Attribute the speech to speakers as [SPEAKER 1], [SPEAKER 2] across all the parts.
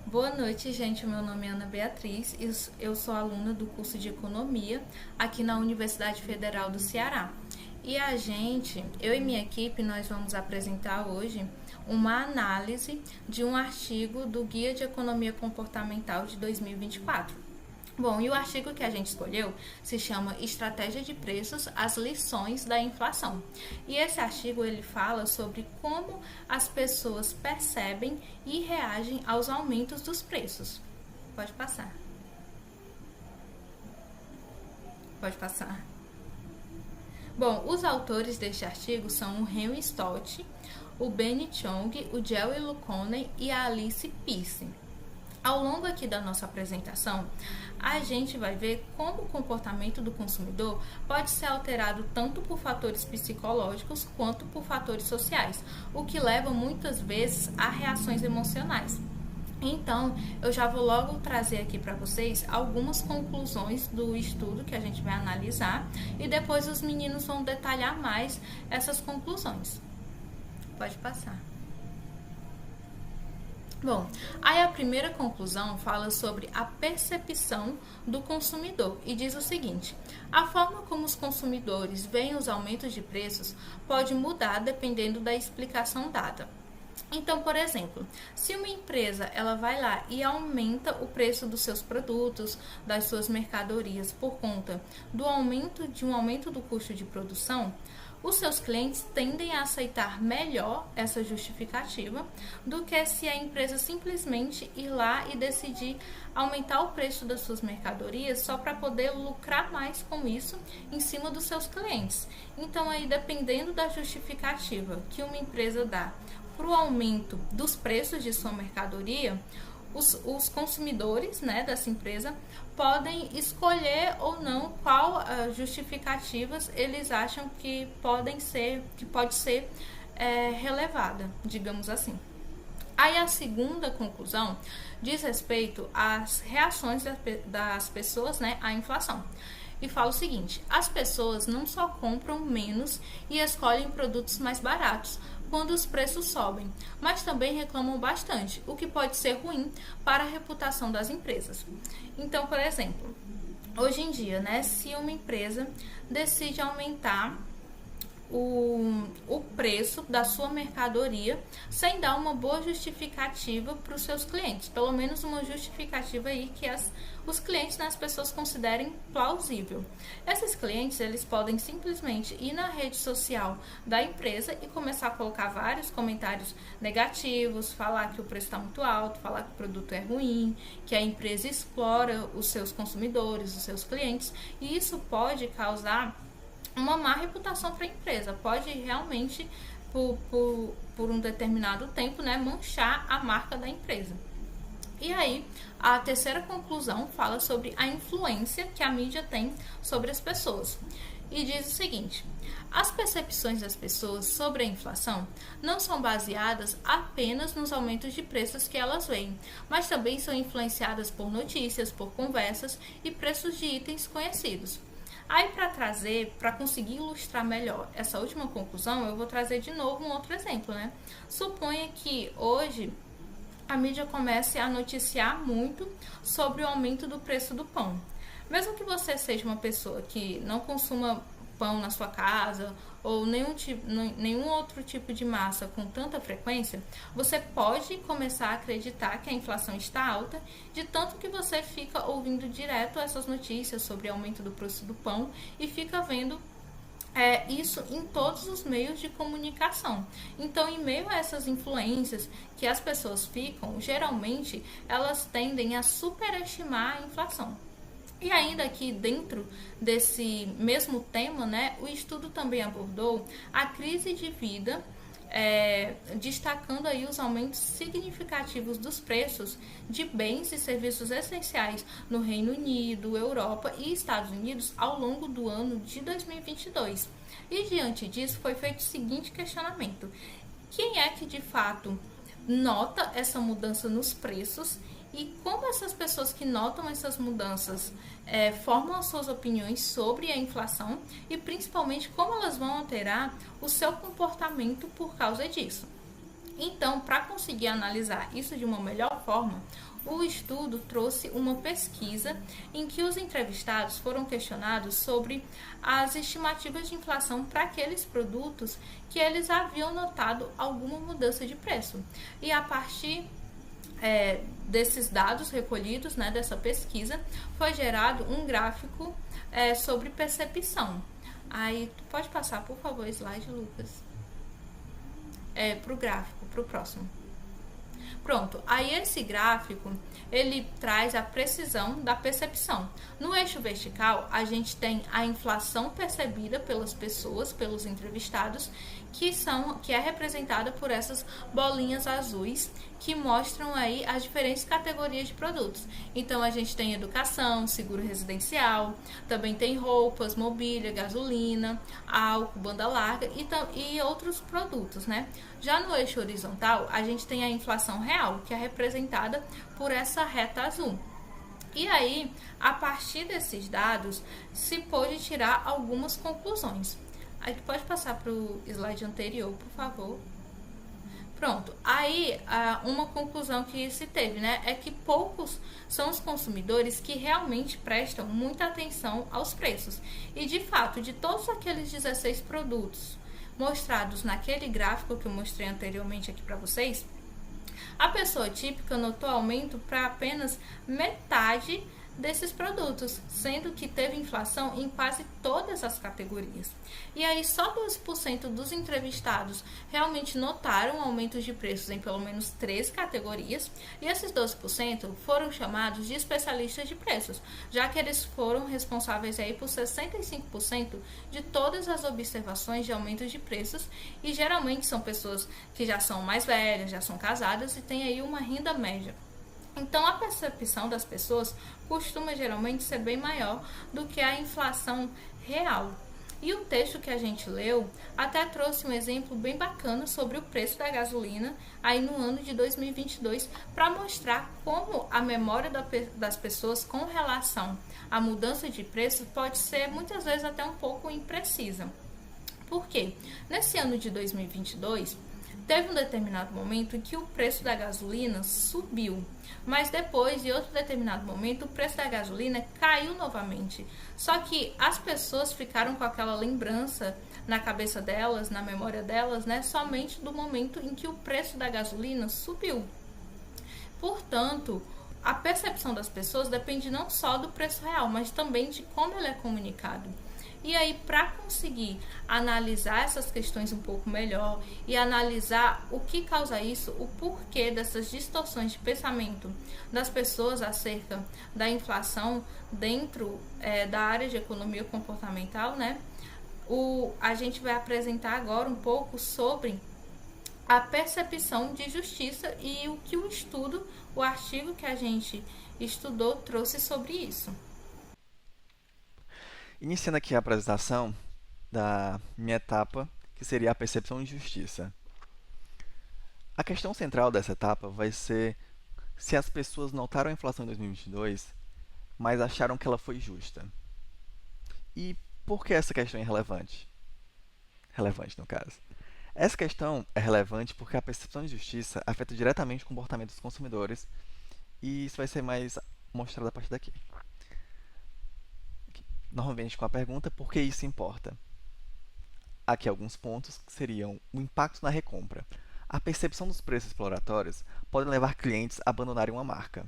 [SPEAKER 1] Boa noite, gente. Meu nome é Ana Beatriz e eu sou aluna do curso de Economia aqui na Universidade Federal do Ceará. E eu e minha equipe, nós vamos apresentar hoje uma análise de um artigo do Guia de Economia Comportamental de 2024. Bom, e o artigo que a gente escolheu se chama Estratégia de Preços, as lições da inflação. E esse artigo ele fala sobre como as pessoas percebem e reagem aos aumentos dos preços. Pode passar. Pode passar. Bom, os autores deste artigo são o Henry Stott, o Benny Chong, o Jerry Luconen e a Alice Pearce. Ao longo aqui da nossa apresentação, a gente vai ver como o comportamento do consumidor pode ser alterado tanto por fatores psicológicos quanto por fatores sociais, o que leva muitas vezes a reações emocionais. Então, eu já vou logo trazer aqui para vocês algumas conclusões do estudo que a gente vai analisar e depois os meninos vão detalhar mais essas conclusões. Pode passar. Bom, aí a primeira conclusão fala sobre a percepção do consumidor e diz o seguinte: a forma como os consumidores veem os aumentos de preços pode mudar dependendo da explicação dada. Então, por exemplo, se uma empresa ela vai lá e aumenta o preço dos seus produtos, das suas mercadorias por conta do aumento do custo de produção, os seus clientes tendem a aceitar melhor essa justificativa do que se a empresa simplesmente ir lá e decidir aumentar o preço das suas mercadorias só para poder lucrar mais com isso em cima dos seus clientes. Então, aí, dependendo da justificativa que uma empresa dá para o aumento dos preços de sua mercadoria, os consumidores, né, dessa empresa podem escolher ou não qual justificativas eles acham que pode ser relevada, digamos assim. Aí a segunda conclusão diz respeito às reações das pessoas, né, à inflação. E fala o seguinte: as pessoas não só compram menos e escolhem produtos mais baratos quando os preços sobem, mas também reclamam bastante, o que pode ser ruim para a reputação das empresas. Então, por exemplo, hoje em dia, né, se uma empresa decide aumentar o preço da sua mercadoria sem dar uma boa justificativa para os seus clientes, pelo menos uma justificativa aí que os clientes, né, as pessoas considerem plausível. Esses clientes, eles podem simplesmente ir na rede social da empresa e começar a colocar vários comentários negativos, falar que o preço está muito alto, falar que o produto é ruim, que a empresa explora os seus consumidores, os seus clientes, e isso pode causar uma má reputação para a empresa, pode realmente, por um determinado tempo, né, manchar a marca da empresa. E aí, a terceira conclusão fala sobre a influência que a mídia tem sobre as pessoas. E diz o seguinte: as percepções das pessoas sobre a inflação não são baseadas apenas nos aumentos de preços que elas veem, mas também são influenciadas por notícias, por conversas e preços de itens conhecidos. Aí, para conseguir ilustrar melhor essa última conclusão, eu vou trazer de novo um outro exemplo, né? Suponha que hoje a mídia comece a noticiar muito sobre o aumento do preço do pão. Mesmo que você seja uma pessoa que não consuma pão na sua casa ou nenhum outro tipo de massa com tanta frequência, você pode começar a acreditar que a inflação está alta, de tanto que você fica ouvindo direto essas notícias sobre o aumento do preço do pão e fica vendo isso em todos os meios de comunicação. Então, em meio a essas influências que as pessoas ficam, geralmente elas tendem a superestimar a inflação. E ainda aqui dentro desse mesmo tema, né, o estudo também abordou a crise de vida, destacando aí os aumentos significativos dos preços de bens e serviços essenciais no Reino Unido, Europa e Estados Unidos ao longo do ano de 2022. E diante disso foi feito o seguinte questionamento: quem é que de fato nota essa mudança nos preços e como essas pessoas que notam essas mudanças formam as suas opiniões sobre a inflação e principalmente como elas vão alterar o seu comportamento por causa disso. Então, para conseguir analisar isso de uma melhor forma, o estudo trouxe uma pesquisa em que os entrevistados foram questionados sobre as estimativas de inflação para aqueles produtos que eles haviam notado alguma mudança de preço. E a partir desses dados recolhidos, né, dessa pesquisa, foi gerado um gráfico sobre percepção. Aí, tu pode passar, por favor, slide, Lucas? Para o gráfico, para o próximo. Pronto, aí esse gráfico, ele traz a precisão da percepção. No eixo vertical, a gente tem a inflação percebida pelas pessoas, pelos entrevistados, que é representada por essas bolinhas azuis, que mostram aí as diferentes categorias de produtos. Então, a gente tem educação, seguro residencial, também tem roupas, mobília, gasolina, álcool, banda larga e outros produtos, né? Já no eixo horizontal, a gente tem a inflação real, que é representada por essa reta azul. E aí, a partir desses dados, se pôde tirar algumas conclusões. Aí tu pode passar para o slide anterior, por favor. Pronto, aí uma conclusão que se teve, né, é que poucos são os consumidores que realmente prestam muita atenção aos preços. E de fato, de todos aqueles 16 produtos mostrados naquele gráfico que eu mostrei anteriormente aqui para vocês, a pessoa típica notou aumento para apenas metade desses produtos, sendo que teve inflação em quase todas as categorias. E aí só 12% dos entrevistados realmente notaram aumentos de preços em pelo menos 3 categorias, e esses 12% foram chamados de especialistas de preços, já que eles foram responsáveis aí por 65% de todas as observações de aumentos de preços, e geralmente são pessoas que já são mais velhas, já são casadas e têm aí uma renda média. Então, a percepção das pessoas costuma geralmente ser bem maior do que a inflação real. E o texto que a gente leu até trouxe um exemplo bem bacana sobre o preço da gasolina aí no ano de 2022 para mostrar como a memória das pessoas com relação à mudança de preço pode ser muitas vezes até um pouco imprecisa. Por quê? Nesse ano de 2022, teve um determinado momento em que o preço da gasolina subiu, mas depois, em outro determinado momento, o preço da gasolina caiu novamente. Só que as pessoas ficaram com aquela lembrança na cabeça delas, na memória delas, né, somente do momento em que o preço da gasolina subiu. Portanto, a percepção das pessoas depende não só do preço real, mas também de como ele é comunicado. E aí, para conseguir analisar essas questões um pouco melhor e analisar o que causa isso, o porquê dessas distorções de pensamento das pessoas acerca da inflação dentro da área de economia comportamental, né? A gente vai apresentar agora um pouco sobre a percepção de justiça e o que o artigo que a gente estudou trouxe sobre isso.
[SPEAKER 2] Iniciando aqui a apresentação da minha etapa, que seria a percepção de justiça. A questão central dessa etapa vai ser se as pessoas notaram a inflação em 2022, mas acharam que ela foi justa. E por que essa questão é relevante? Relevante, no caso. Essa questão é relevante porque a percepção de justiça afeta diretamente o comportamento dos consumidores, e isso vai ser mais mostrado a partir daqui. Novamente com a pergunta, por que isso importa? Aqui alguns pontos que seriam o impacto na recompra. A percepção dos preços exploratórios pode levar clientes a abandonarem uma marca.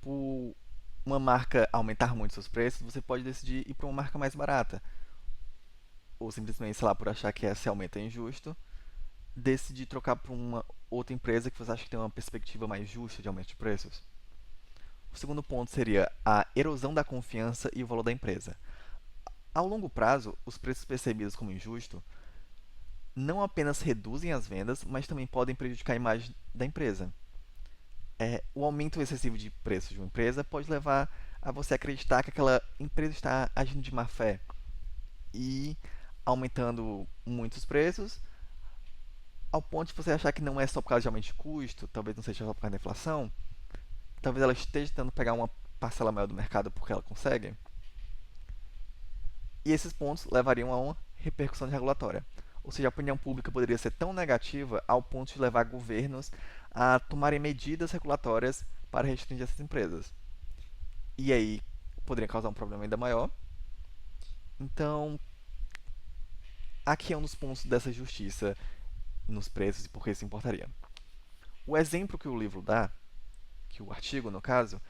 [SPEAKER 2] Por uma marca aumentar muito seus preços, você pode decidir ir para uma marca mais barata. Ou simplesmente, sei lá, por achar que esse aumento é injusto, decidir trocar para uma outra empresa que você acha que tem uma perspectiva mais justa de aumento de preços. O segundo ponto seria a erosão da confiança e o valor da empresa. Ao longo prazo, os preços percebidos como injusto não apenas reduzem as vendas, mas também podem prejudicar a imagem da empresa. O aumento excessivo de preços de uma empresa pode levar a você acreditar que aquela empresa está agindo de má fé e aumentando muitos preços, ao ponto de você achar que não é só por causa de aumento de custo, talvez não seja só por causa da inflação, talvez ela esteja tentando pegar uma parcela maior do mercado porque ela consegue. E esses pontos levariam a uma repercussão regulatória. Ou seja, a opinião pública poderia ser tão negativa ao ponto de levar governos a tomarem medidas regulatórias para restringir essas empresas. E aí poderia causar um problema ainda maior. Então, aqui é um dos pontos dessa justiça nos preços e por que isso importaria. O exemplo que o livro dá, que o artigo no caso,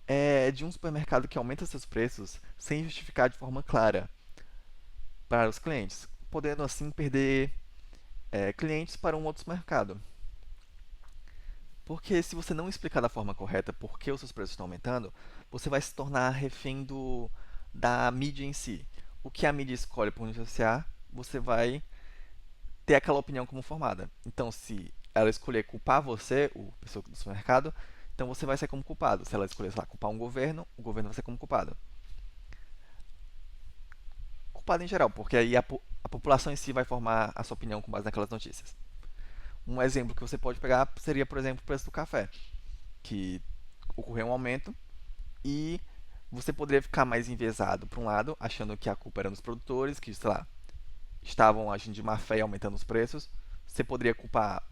[SPEAKER 2] é de um supermercado que aumenta seus preços sem justificar de forma clara para os clientes, podendo assim perder clientes para um outro supermercado. Porque se você não explicar da forma correta por que os seus preços estão aumentando, você vai se tornar refém da mídia em si. O que a mídia escolhe por noticiar, você vai ter aquela opinião como formada. Então, se ela escolher culpar você, o pessoa do supermercado, então você vai ser como culpado. Se ela escolher, sei lá, culpar um governo, o governo vai ser como culpado. Culpado em geral, porque aí a população em si vai formar a sua opinião com base naquelas notícias. Um exemplo que você pode pegar seria, por exemplo, o preço do café, que ocorreu um aumento e você poderia ficar mais enviesado por um lado, achando que a culpa era dos produtores, que, sei lá, estavam agindo de má fé e aumentando os preços. Você poderia culpar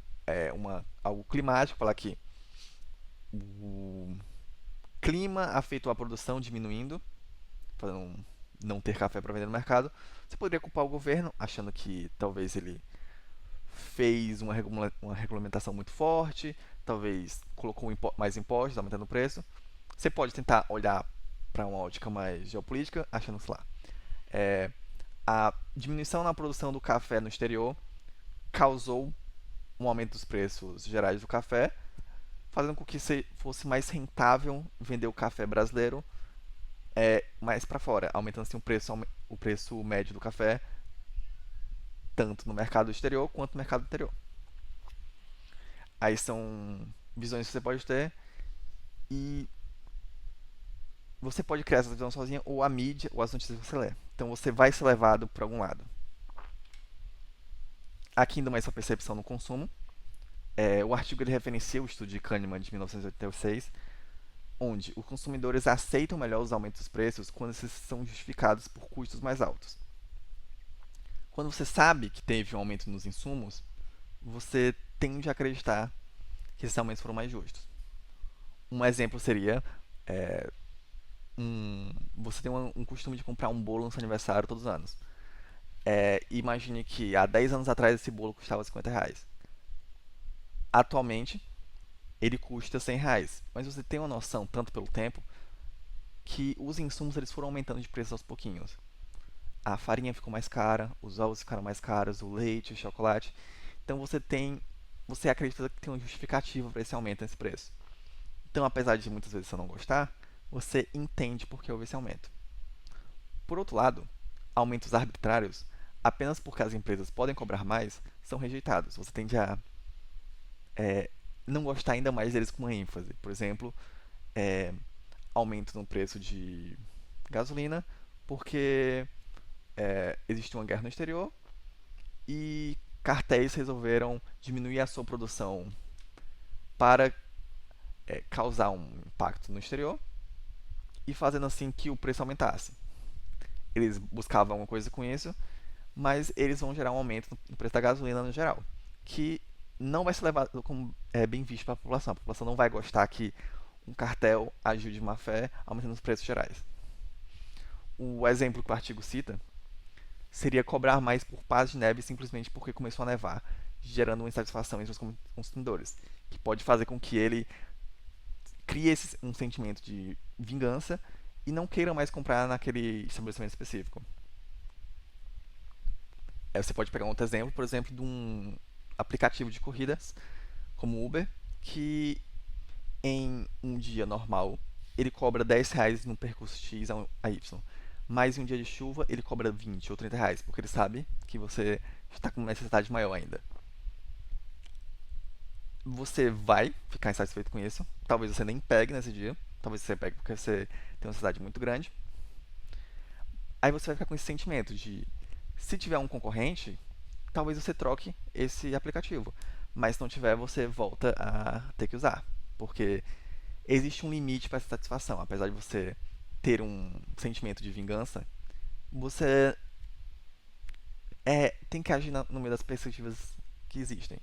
[SPEAKER 2] algo climático, falar que o clima afetou a produção diminuindo, para não ter café para vender no mercado. Você poderia culpar o governo, achando que talvez ele fez uma regulamentação muito forte, talvez colocou mais impostos, aumentando o preço. Você pode tentar olhar para uma ótica mais geopolítica, achando, sei lá, a diminuição na produção do café no exterior causou um aumento dos preços gerais do café, fazendo com que fosse mais rentável vender o café brasileiro mais para fora, aumentando assim o preço médio do café, tanto no mercado exterior quanto no mercado interior. Aí são visões que você pode ter e você pode criar essa visão sozinha ou a mídia ou as notícias que você lê. Então você vai ser levado para algum lado. Aqui ainda mais sua percepção no consumo. O artigo ele referencia o estudo de Kahneman de 1986, onde os consumidores aceitam melhor os aumentos dos preços quando esses são justificados por custos mais altos. Quando você sabe que teve um aumento nos insumos, você tende a acreditar que esses aumentos foram mais justos. Um exemplo seria você tem um costume de comprar um bolo no seu aniversário todos os anos. Imagine que há 10 anos atrás esse bolo custava R$ 50. Atualmente, ele custa R$ 100. Mas você tem uma noção, tanto pelo tempo, que os insumos eles foram aumentando de preço aos pouquinhos. A farinha ficou mais cara, os ovos ficaram mais caros, o leite, o chocolate. Então você acredita que tem uma justificativa para esse aumento nesse preço. Então, apesar de muitas vezes você não gostar, você entende por que houve esse aumento. Por outro lado, aumentos arbitrários, apenas porque as empresas podem cobrar mais, são rejeitados. Você tende a não gostar ainda mais deles com uma ênfase. Por exemplo, aumento no preço de gasolina, porque existe uma guerra no exterior e cartéis resolveram diminuir a sua produção para causar um impacto no exterior e fazendo assim que o preço aumentasse. Eles buscavam alguma coisa com isso, mas eles vão gerar um aumento no preço da gasolina no geral, que não vai ser levado como bem visto para a população. A população não vai gostar que um cartel agiu de má fé aumentando os preços gerais. O exemplo que o artigo cita seria cobrar mais por pás de neve simplesmente porque começou a nevar, gerando uma insatisfação entre os consumidores, que pode fazer com que ele crie um sentimento de vingança e não queira mais comprar naquele estabelecimento específico. Você pode pegar um outro exemplo, por exemplo, de um aplicativo de corridas, como o Uber, que em um dia normal ele cobra R$ 10 no percurso X a Y. Mas em um dia de chuva ele cobra 20 ou R$ 30, porque ele sabe que você está com uma necessidade maior ainda. Você vai ficar insatisfeito com isso. Talvez você nem pegue nesse dia. Talvez você pegue porque você tem uma necessidade muito grande. Aí você vai ficar com esse sentimento de, se tiver um concorrente, talvez você troque esse aplicativo. Mas se não tiver, você volta a ter que usar. Porque existe um limite para essa satisfação. Apesar de você ter um sentimento de vingança, você tem que agir no meio das perspectivas que existem.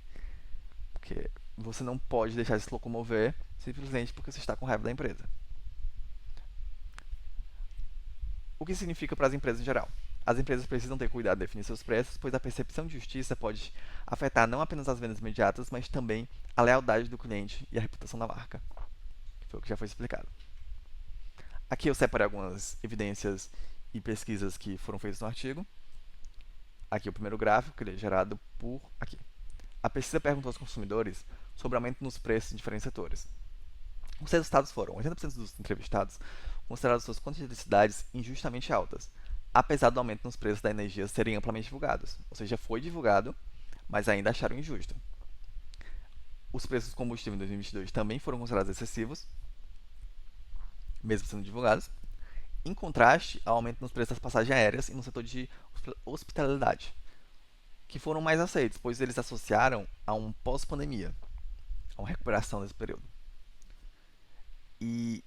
[SPEAKER 2] Porque você não pode deixar de se locomover simplesmente porque você está com raiva da empresa. O que significa para as empresas em geral? As empresas precisam ter cuidado de definir seus preços, pois a percepção de justiça pode afetar não apenas as vendas imediatas, mas também a lealdade do cliente e a reputação da marca, que foi o que já foi explicado. Aqui eu separei algumas evidências e pesquisas que foram feitas no artigo. Aqui o primeiro gráfico, que ele é gerado por aqui. A pesquisa perguntou aos consumidores sobre aumento nos preços em diferentes setores. Os resultados foram: 80% dos entrevistados consideraram suas contas de eletricidade injustamente altas, apesar do aumento nos preços da energia serem amplamente divulgados. Ou seja, foi divulgado, mas ainda acharam injusto. Os preços do combustível em 2022 também foram considerados excessivos, mesmo sendo divulgados. Em contraste, ao aumento nos preços das passagens aéreas e no setor de hospitalidade, que foram mais aceitos, pois eles associaram a um pós-pandemia, a uma recuperação desse período. E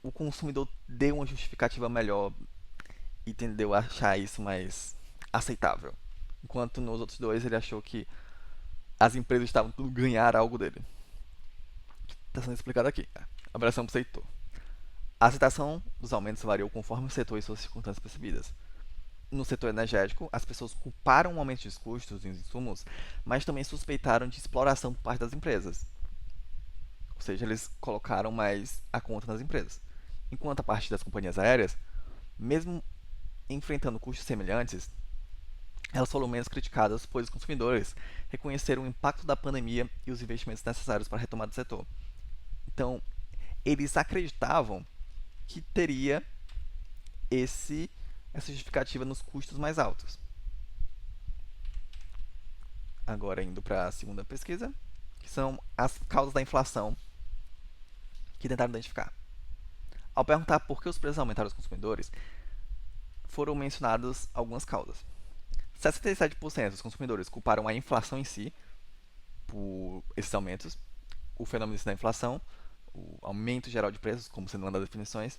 [SPEAKER 2] o consumidor deu uma justificativa melhor e tendeu a achar isso mais aceitável. Enquanto nos outros dois ele achou que as empresas estavam tudo ganhar algo dele. Está sendo explicado aqui. A avaliação do setor. A aceitação dos aumentos variou conforme o setor e suas circunstâncias percebidas. No setor energético, as pessoas culparam o aumento dos custos dos insumos, mas também suspeitaram de exploração por parte das empresas. Ou seja, eles colocaram mais a conta nas empresas. Enquanto a parte das companhias aéreas, mesmo enfrentando custos semelhantes, elas foram menos criticadas, pois os consumidores reconheceram o impacto da pandemia e os investimentos necessários para a retomada do setor. Então, eles acreditavam que teria essa justificativa nos custos mais altos. Agora, indo para a segunda pesquisa, que são as causas da inflação que tentaram identificar. Ao perguntar por que os preços aumentaram aos consumidores, foram mencionadas algumas causas. 67% dos consumidores culparam a inflação em si por esses aumentos, o fenômeno da inflação, o aumento geral de preços, como sendo uma das definições,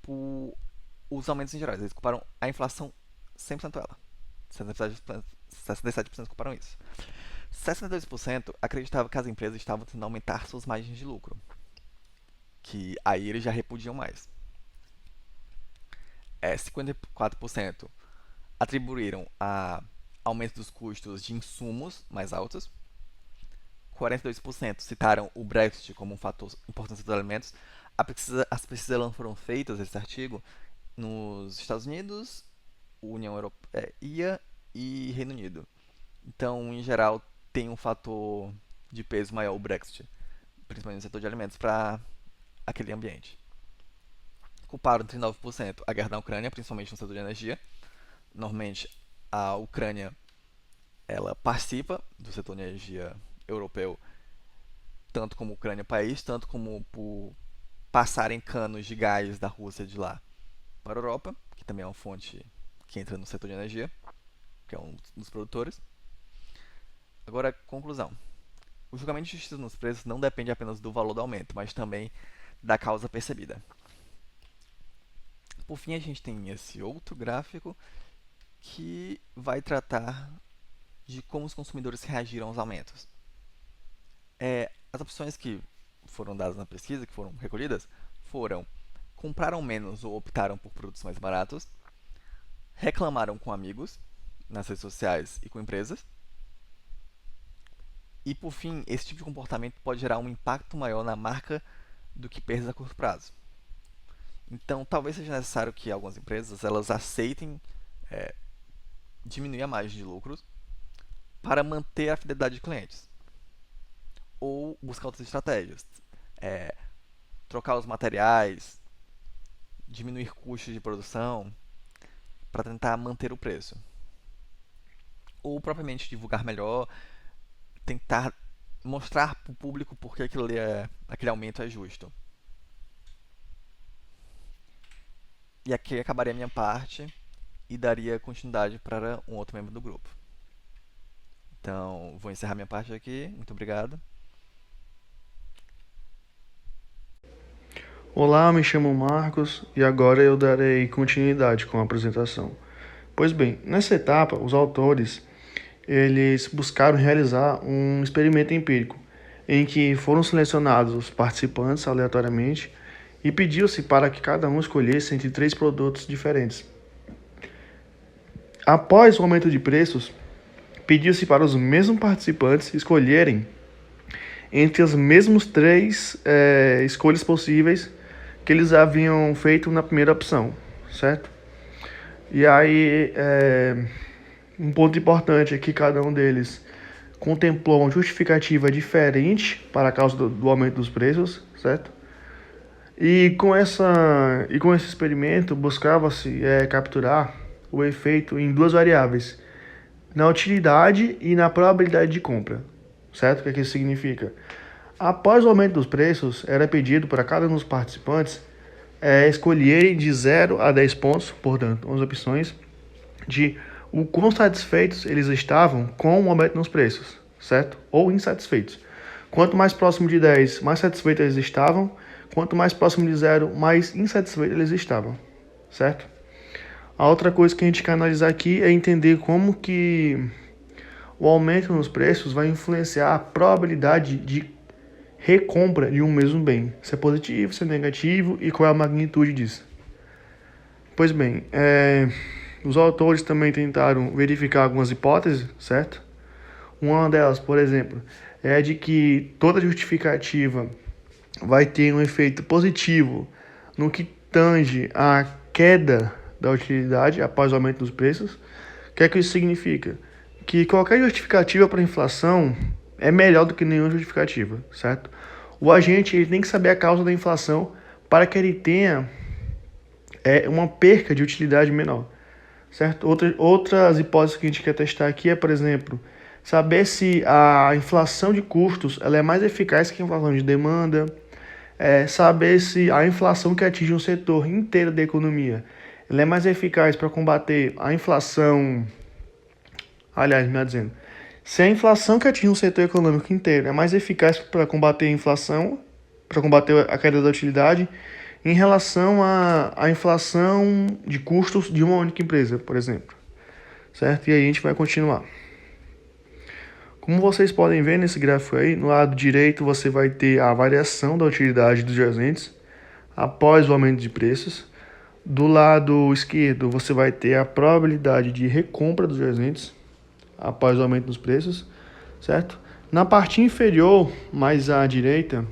[SPEAKER 2] por os aumentos em geral. Eles culparam a inflação 100% ela. 67% culparam isso. 62% acreditavam que as empresas estavam tentando aumentar suas margens de lucro, que aí eles já repudiam mais. 54% atribuíram a aumento dos custos de insumos mais altos. 42% citaram o Brexit como um fator importante dos alimentos. As pesquisas foram feitas, esse artigo, nos Estados Unidos, União Europeia e Reino Unido. Então, em geral, tem um fator de peso maior o Brexit, principalmente no setor de alimentos, para aquele ambiente. Culparam 39% a guerra na Ucrânia, principalmente no setor de energia. Normalmente, a Ucrânia ela participa do setor de energia europeu, tanto como Ucrânia país, tanto como por passarem canos de gás da Rússia de lá para a Europa, que também é uma fonte que entra no setor de energia, que é um dos produtores. Agora, conclusão. O julgamento de justiça nos preços não depende apenas do valor do aumento, mas também da causa percebida. Por fim, a gente tem esse outro gráfico que vai tratar de como os consumidores reagiram aos aumentos. As opções que foram dadas na pesquisa, que foram recolhidas, foram: compraram menos ou optaram por produtos mais baratos, reclamaram com amigos, nas redes sociais e com empresas, e por fim, esse tipo de comportamento pode gerar um impacto maior na marca do que perdas a curto prazo. Então, talvez seja necessário que algumas empresas elas aceitem diminuir a margem de lucros para manter a fidelidade de clientes, ou buscar outras estratégias, trocar os materiais, diminuir custos de produção para tentar manter o preço, ou propriamente divulgar melhor, tentar mostrar para o público por que aquele aumento é justo. E aqui acabaria a minha parte e daria continuidade para um outro membro do grupo. Então, vou encerrar minha parte aqui. Muito obrigado.
[SPEAKER 3] Olá, me chamo Marcos e agora eu darei continuidade com a apresentação. Pois bem, nessa etapa, os autores eles buscaram realizar um experimento empírico, em que foram selecionados os participantes aleatoriamente e pediu-se para que cada um escolhesse entre 3 produtos diferentes. Após o aumento de preços, pediu-se para os mesmos participantes escolherem entre as mesmas 3 escolhas possíveis que eles haviam feito na primeira opção, certo? E aí, um ponto importante é que cada um deles contemplou uma justificativa diferente para a causa do aumento dos preços, certo? E com esse experimento buscava-se capturar o efeito em 2 variáveis, na utilidade e na probabilidade de compra, certo? O que isso significa? Após o aumento dos preços, era pedido para cada um dos participantes escolherem de 0 a 10 pontos, portanto, as opções de o quão satisfeitos eles estavam com o aumento nos preços, certo? Ou insatisfeitos. Quanto mais próximo de 10, mais satisfeitos eles estavam. Quanto mais próximo de 0, mais insatisfeitos eles estavam, certo? A outra coisa que a gente quer analisar aqui é entender como que o aumento nos preços vai influenciar a probabilidade de recompra de um mesmo bem. Se é positivo, se é negativo e qual é a magnitude disso. Pois bem, os autores também tentaram verificar algumas hipóteses, certo? Uma delas, por exemplo, é de que toda justificativa vai ter um efeito positivo no que tange à queda da utilidade após o aumento dos preços. O que é que isso significa? Que qualquer justificativa para a inflação é melhor do que nenhuma justificativa, certo? O agente ele tem que saber a causa da inflação para que ele tenha uma perca de utilidade menor, certo? Outras hipóteses que a gente quer testar aqui é, por exemplo, saber se a inflação de custos ela é mais eficaz que a inflação de demanda, saber se a inflação que atinge um setor inteiro da economia ela é mais eficaz para combater a inflação. Aliás, melhor dizendo, se a inflação que atinge um setor econômico inteiro é mais eficaz para combater a inflação, para combater a queda da utilidade, em relação à inflação de custos de uma única empresa, por exemplo, certo? E aí a gente vai continuar. Como vocês podem ver nesse gráfico aí, no lado direito você vai ter a variação da utilidade dos agentes após o aumento de preços. Do lado esquerdo você vai ter a probabilidade de recompra dos agentes após o aumento dos preços, certo? Na parte inferior, mais à direita,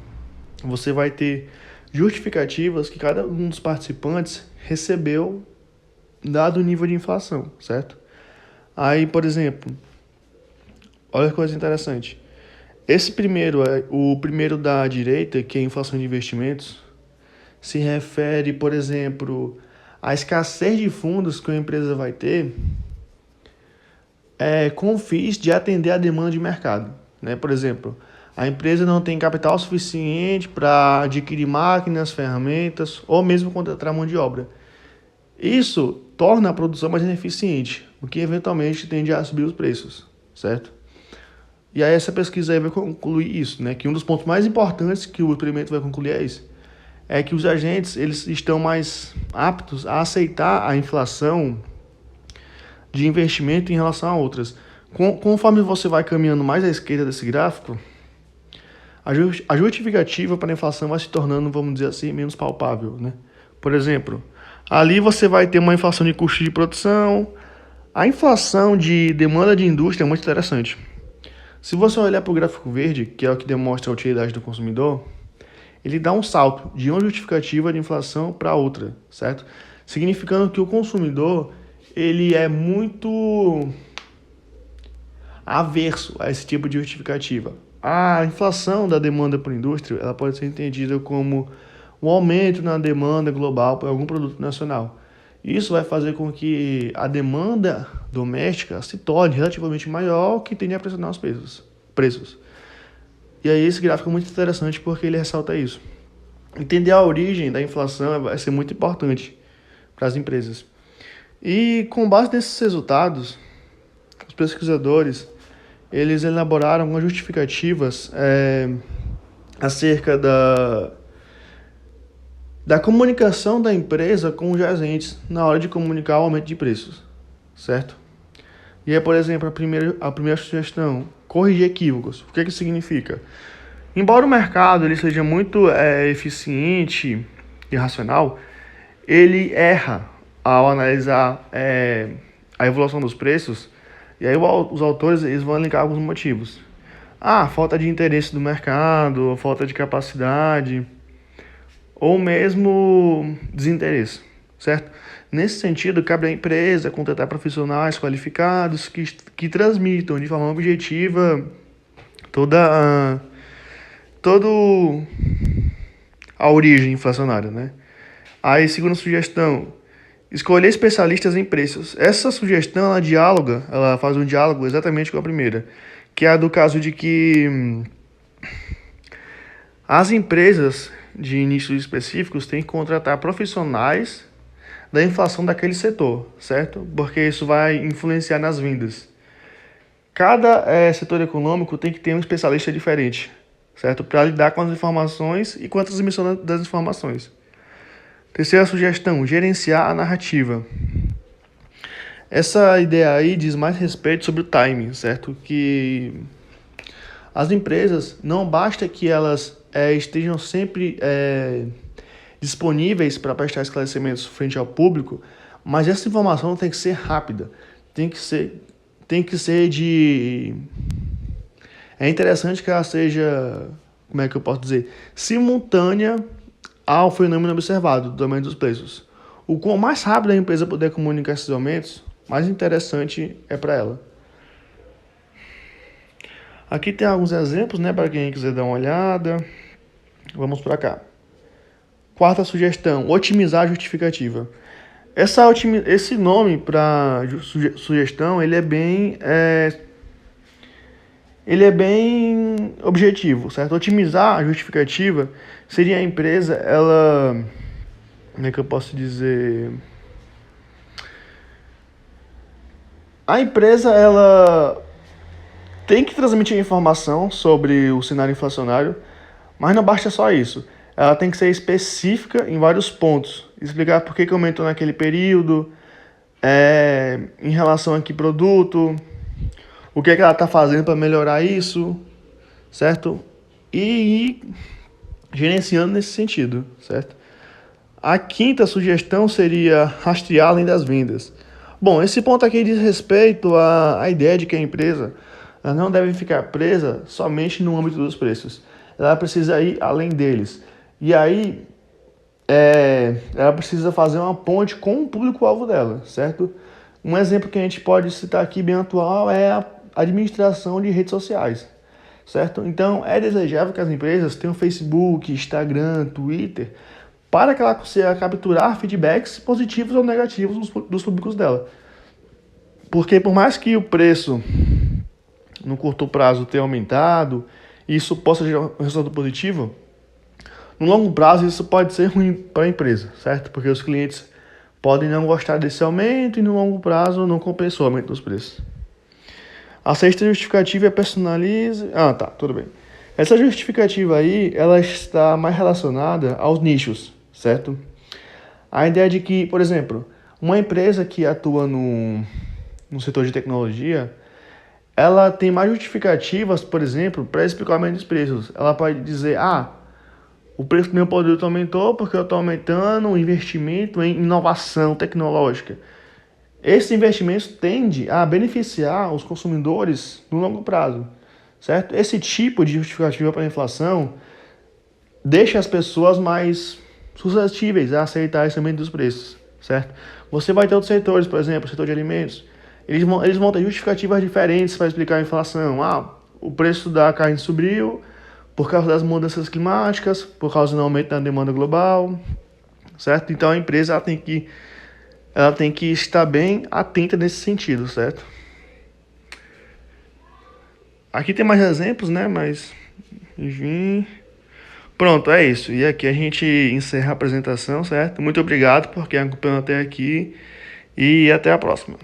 [SPEAKER 3] você vai ter justificativas que cada um dos participantes recebeu dado o nível de inflação, certo? Aí, por exemplo, olha que coisa interessante. O primeiro da direita, que é a inflação de investimentos, se refere, por exemplo, à escassez de fundos que uma empresa vai ter com o fins de atender a demanda de mercado, né? Por exemplo, a empresa não tem capital suficiente para adquirir máquinas, ferramentas ou mesmo contratar mão de obra. Isso torna a produção mais ineficiente, o que eventualmente tende a subir os preços, certo? E aí essa pesquisa aí vai concluir isso, né? Que um dos pontos mais importantes que o experimento vai concluir é isso. É que os agentes eles estão mais aptos a aceitar a inflação de investimento em relação a outras. Conforme você vai caminhando mais à esquerda desse gráfico, a justificativa para a inflação vai se tornando, vamos dizer assim, menos palpável, né? Por exemplo, ali você vai ter uma inflação de custo de produção. A inflação de demanda de indústria é muito interessante. Se você olhar para o gráfico verde, que é o que demonstra a utilidade do consumidor, ele dá um salto de uma justificativa de inflação para outra, certo? Significando que o consumidor ele é muito averso a esse tipo de justificativa. A inflação da demanda por indústria ela pode ser entendida como um aumento na demanda global por algum produto nacional. Isso vai fazer com que a demanda doméstica se torne relativamente maior, que tende a pressionar os preços. E aí esse gráfico é muito interessante porque ele ressalta isso. Entender a origem da inflação vai ser muito importante para as empresas. E com base nesses resultados, os pesquisadores eles elaboraram algumas justificativas acerca da comunicação da empresa com os agentes na hora de comunicar o aumento de preços, certo? E é, por exemplo, a primeira sugestão, corrigir equívocos. O que que significa? Embora o mercado ele seja muito eficiente e racional, ele erra ao analisar a evolução dos preços, e aí os autores eles vão linkar alguns motivos. Falta de interesse do mercado, falta de capacidade, ou mesmo desinteresse, certo? Nesse sentido, cabe à empresa contratar profissionais qualificados que transmitam de forma objetiva toda a origem inflacionária, né? Aí, segunda sugestão, escolher especialistas em preços. Essa sugestão, ela faz um diálogo exatamente com a primeira, que é a do caso de que as empresas de nichos específicos têm que contratar profissionais da inflação daquele setor, certo? Porque isso vai influenciar nas vendas. Cada setor econômico tem que ter um especialista diferente, certo? Para lidar com as informações e com a transmissão das informações. Terceira sugestão, gerenciar a narrativa. Essa ideia aí diz mais respeito sobre o timing, certo? Que as empresas, não basta que elas estejam sempre disponíveis para prestar esclarecimentos frente ao público, mas essa informação tem que ser rápida, tem que ser de... É interessante que ela seja, como é que eu posso dizer, simultânea ao fenômeno observado do aumento dos preços. O quanto mais rápido a empresa puder comunicar esses aumentos, mais interessante é para ela. Aqui tem alguns exemplos, né, para quem quiser dar uma olhada. Vamos para cá. Quarta sugestão, otimizar a justificativa. Esse nome para sugestão, ele é bem objetivo, certo? Otimizar a justificativa seria a empresa, ela... Como é que eu posso dizer? A empresa, ela tem que transmitir informação sobre o cenário inflacionário, mas não basta só isso. Ela tem que ser específica em vários pontos. Explicar por que aumentou naquele período, em relação a que produto, o que ela está fazendo para melhorar isso, certo? E ir gerenciando nesse sentido, certo? A quinta sugestão seria rastrear além das vendas. Bom, esse ponto aqui diz respeito à ideia de que a empresa ela não deve ficar presa somente no âmbito dos preços. Ela precisa ir além deles. E aí, ela precisa fazer uma ponte com o público-alvo dela, certo? Um exemplo que a gente pode citar aqui bem atual é a administração de redes sociais, certo? Então, é desejável que as empresas tenham Facebook, Instagram, Twitter, para que ela consiga capturar feedbacks positivos ou negativos dos públicos dela. Porque por mais que o preço no curto prazo tenha aumentado, e isso possa gerar um resultado positivo, no longo prazo isso pode ser ruim para a empresa, certo? Porque os clientes podem não gostar desse aumento e no longo prazo não compensou o aumento dos preços. A sexta justificativa é personalize... tudo bem. Essa justificativa aí, ela está mais relacionada aos nichos, certo? A ideia de que, por exemplo, uma empresa que atua no setor de tecnologia, ela tem mais justificativas, por exemplo, para explicar o aumento dos preços. Ela pode dizer, o preço do meu produto aumentou porque eu estou aumentando o investimento em inovação tecnológica. Esse investimento tende a beneficiar os consumidores no longo prazo, certo? Esse tipo de justificativa para a inflação deixa as pessoas mais suscetíveis a aceitar esse aumento dos preços, certo? Você vai ter outros setores, por exemplo, o setor de alimentos, eles vão ter justificativas diferentes para explicar a inflação. O preço da carne subiu por causa das mudanças climáticas, por causa do aumento da demanda global, certo? Então a empresa ela tem que estar bem atenta nesse sentido, certo? Aqui tem mais exemplos, né? Mas, enfim... Pronto, é isso. E aqui a gente encerra a apresentação, certo? Muito obrigado por quem acompanhou até aqui e até a próxima.